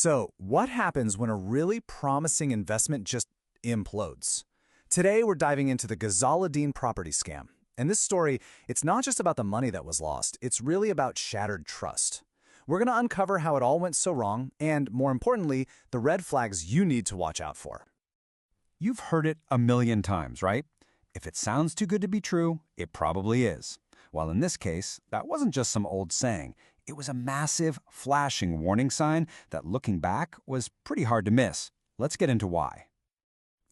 So, what happens when a really promising investment just implodes? Today, we're diving into the Ghazala Din property scam. And this story, it's not just about the money that was lost, it's really about shattered trust. We're going to uncover how it all went so wrong, and more importantly, the red flags you need to watch out for. You've heard it a million times, right? If it sounds too good to be true, it probably is. Well, in this case, that wasn't just some old saying. It was a massive, flashing warning sign that, looking back, was pretty hard to miss. Let's get into why.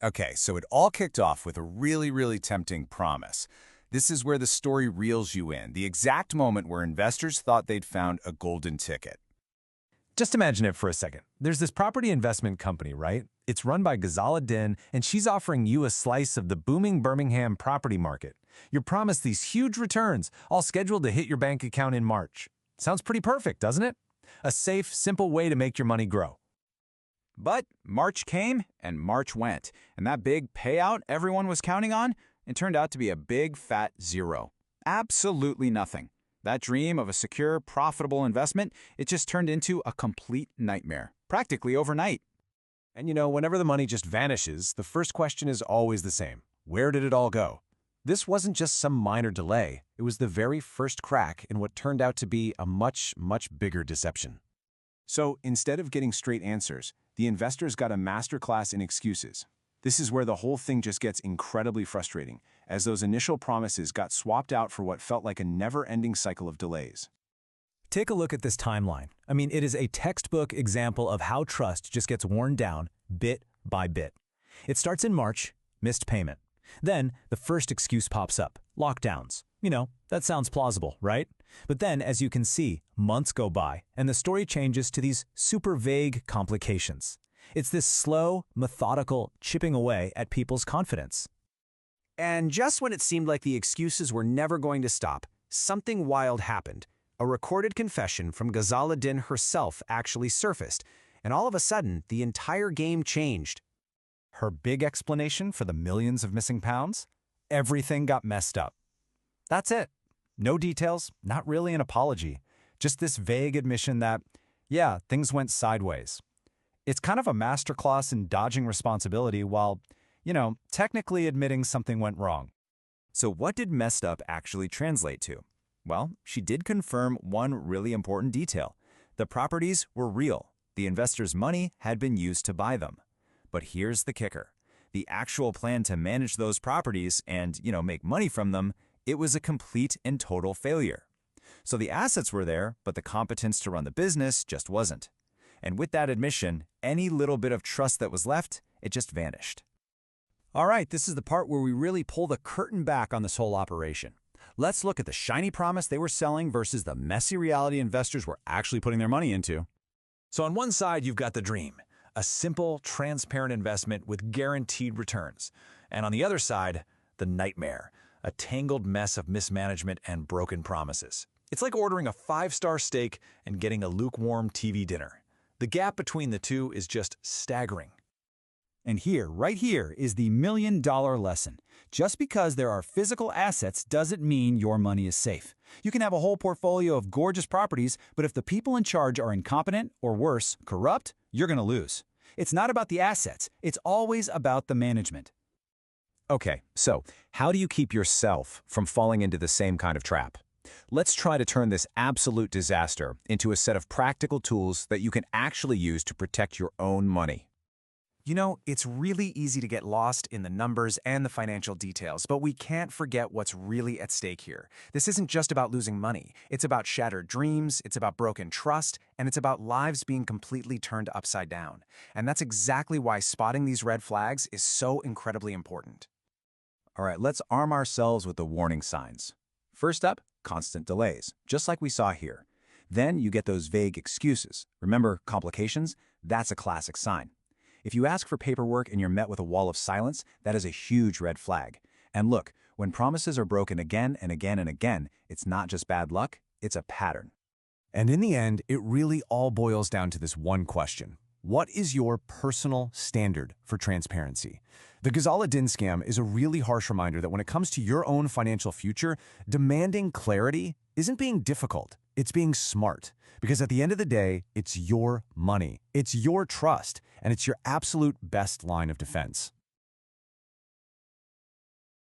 Okay, so it all kicked off with a really tempting promise. This is where the story reels you in, the exact moment where investors thought they'd found a golden ticket. Just imagine it for a second. There's this property investment company, right? It's run by Ghazala Din, and she's offering you a slice of the booming Birmingham property market. You're promised these huge returns, all scheduled to hit your bank account in March. Sounds pretty perfect, doesn't it? A safe, simple way to make your money grow. But March came and March went, and that big payout everyone was counting on, it turned out to be a big fat zero. Absolutely nothing. That dream of a secure, profitable investment, it just turned into a complete nightmare, practically overnight. And you know, whenever the money just vanishes, the first question is always the same. Where did it all go? This wasn't just some minor delay. It was the very first crack in what turned out to be a much bigger deception. So instead of getting straight answers, the investors got a masterclass in excuses. This is where the whole thing just gets incredibly frustrating, as those initial promises got swapped out for what felt like a never-ending cycle of delays. Take a look at this timeline. I mean, it is a textbook example of how trust just gets worn down bit by bit. It starts in March, missed payment. Then, the first excuse pops up, lockdowns. You know, that sounds plausible, right? But then, as you can see, months go by, and the story changes to these super vague complications. It's this slow, methodical chipping away at people's confidence. And just when it seemed like the excuses were never going to stop, something wild happened. A recorded confession from Ghazala Din herself actually surfaced, and all of a sudden, the entire game changed. Her big explanation for the millions of missing pounds? Everything got messed up. That's it. No details, not really an apology. Just this vague admission that, yeah, things went sideways. It's kind of a masterclass in dodging responsibility while, technically admitting something went wrong. So what did messed up actually translate to? Well, she did confirm one really important detail. The properties were real. The investors' money had been used to buy them. But here's the kicker. The actual plan to manage those properties and, make money from them, it was a complete and total failure. So the assets were there, but the competence to run the business just wasn't. And with that admission, any little bit of trust that was left, it just vanished. All right, this is the part where we really pull the curtain back on this whole operation. Let's look at the shiny promise they were selling versus the messy reality investors were actually putting their money into. So on one side, you've got the dream, a simple, transparent investment with guaranteed returns. And on the other side, the nightmare, a tangled mess of mismanagement and broken promises. It's like ordering a 5-star steak and getting a lukewarm TV dinner. The gap between the two is just staggering. And right here, is the million-dollar lesson. Just because there are physical assets doesn't mean your money is safe. You can have a whole portfolio of gorgeous properties, but if the people in charge are incompetent, or worse, corrupt, you're going to lose. It's not about the assets. It's always about the management. Okay, so how do you keep yourself from falling into the same kind of trap? Let's try to turn this absolute disaster into a set of practical tools that you can actually use to protect your own money. You know, it's really easy to get lost in the numbers and the financial details, but we can't forget what's really at stake here. This isn't just about losing money. It's about shattered dreams, it's about broken trust, and it's about lives being completely turned upside down. And that's exactly why spotting these red flags is so incredibly important. All right, let's arm ourselves with the warning signs. First up, constant delays, just like we saw here. Then you get those vague excuses. Remember, complications? That's a classic sign. If you ask for paperwork and you're met with a wall of silence, that is a huge red flag. And look, when promises are broken again and again and again, it's not just bad luck, it's a pattern. And in the end, it really all boils down to this one question. What is your personal standard for transparency? The Ghazala Din scam is a really harsh reminder that when it comes to your own financial future, demanding clarity isn't being difficult. It's being smart. Because at the end of the day, it's your money. It's your trust, and it's your absolute best line of defense.